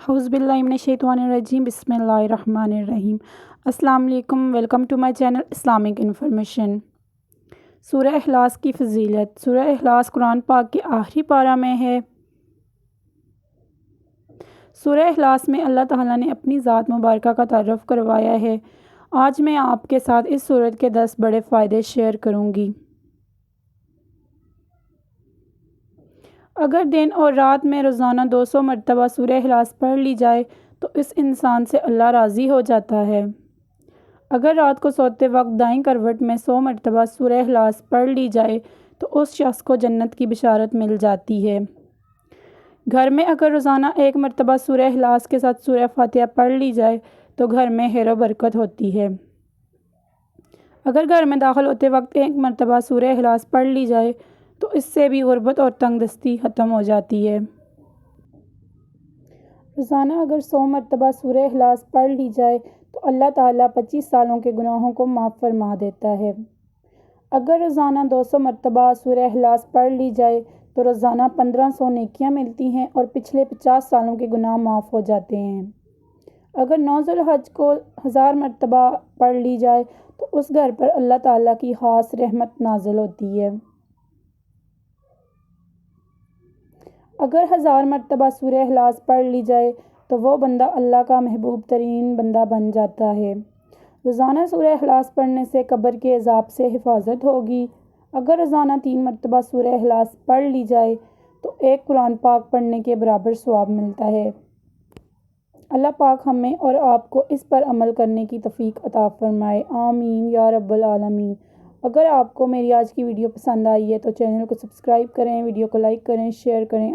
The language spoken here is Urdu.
اعوذ باللہ من الشیطان الرجیم بسم اللہ الرحمن الرحیم۔ السلام علیکم، welcome to my channel Islamic information. سورہ اخلاص کی فضیلت۔ سورہ اخلاص قرآن پاک کے آخری پارہ میں ہے۔ سورہ اخلاص میں اللہ تعالیٰ نے اپنی ذات مبارکہ کا تعارف کروایا ہے۔ آج میں آپ کے ساتھ اس سورت کے 10 بڑے فائدے شیئر کروں گی۔ اگر دن اور رات میں روزانہ 200 مرتبہ سورہ اخلاص پڑھ لی جائے تو اس انسان سے اللہ راضی ہو جاتا ہے۔ اگر رات کو سوتے وقت دائیں کروٹ میں 100 مرتبہ سورہ اخلاص پڑھ لی جائے تو اس شخص کو جنت کی بشارت مل جاتی ہے۔ گھر میں اگر روزانہ 1 مرتبہ سورہ اخلاص کے ساتھ سورہ فاتحہ پڑھ لی جائے تو گھر میں خیر و برکت ہوتی ہے۔ اگر گھر میں داخل ہوتے وقت 1 مرتبہ سورہ اخلاص پڑھ لی جائے تو اس سے بھی غربت اور تنگ دستی ختم ہو جاتی ہے۔ روزانہ اگر 100 مرتبہ سورہ اخلاص پڑھ لی جائے تو اللہ تعالیٰ 25 سالوں کے گناہوں کو معاف فرما دیتا ہے۔ اگر روزانہ 200 مرتبہ سورہ اخلاص پڑھ لی جائے تو روزانہ 1500 نیکیاں ملتی ہیں اور پچھلے 50 سالوں کے گناہ معاف ہو جاتے ہیں۔ اگر 9 ذی الحج کو 1000 مرتبہ پڑھ لی جائے تو اس گھر پر اللہ تعالیٰ کی خاص رحمت نازل ہوتی ہے۔ اگر 1000 مرتبہ سورہ اخلاص پڑھ لی جائے تو وہ بندہ اللہ کا محبوب ترین بندہ بن جاتا ہے۔ روزانہ سورہ اخلاص پڑھنے سے قبر کے عذاب سے حفاظت ہوگی۔ اگر روزانہ 3 مرتبہ سورہ اخلاص پڑھ لی جائے تو ایک قرآن پاک پڑھنے کے برابر ثواب ملتا ہے۔ اللہ پاک ہمیں اور آپ کو اس پر عمل کرنے کی توفیق عطا فرمائے، آمین یا رب العالمین۔ اگر آپ کو میری آج کی ویڈیو پسند آئی ہے تو چینل کو سبسکرائب کریں، ویڈیو کو لائک کریں، شیئر کریں۔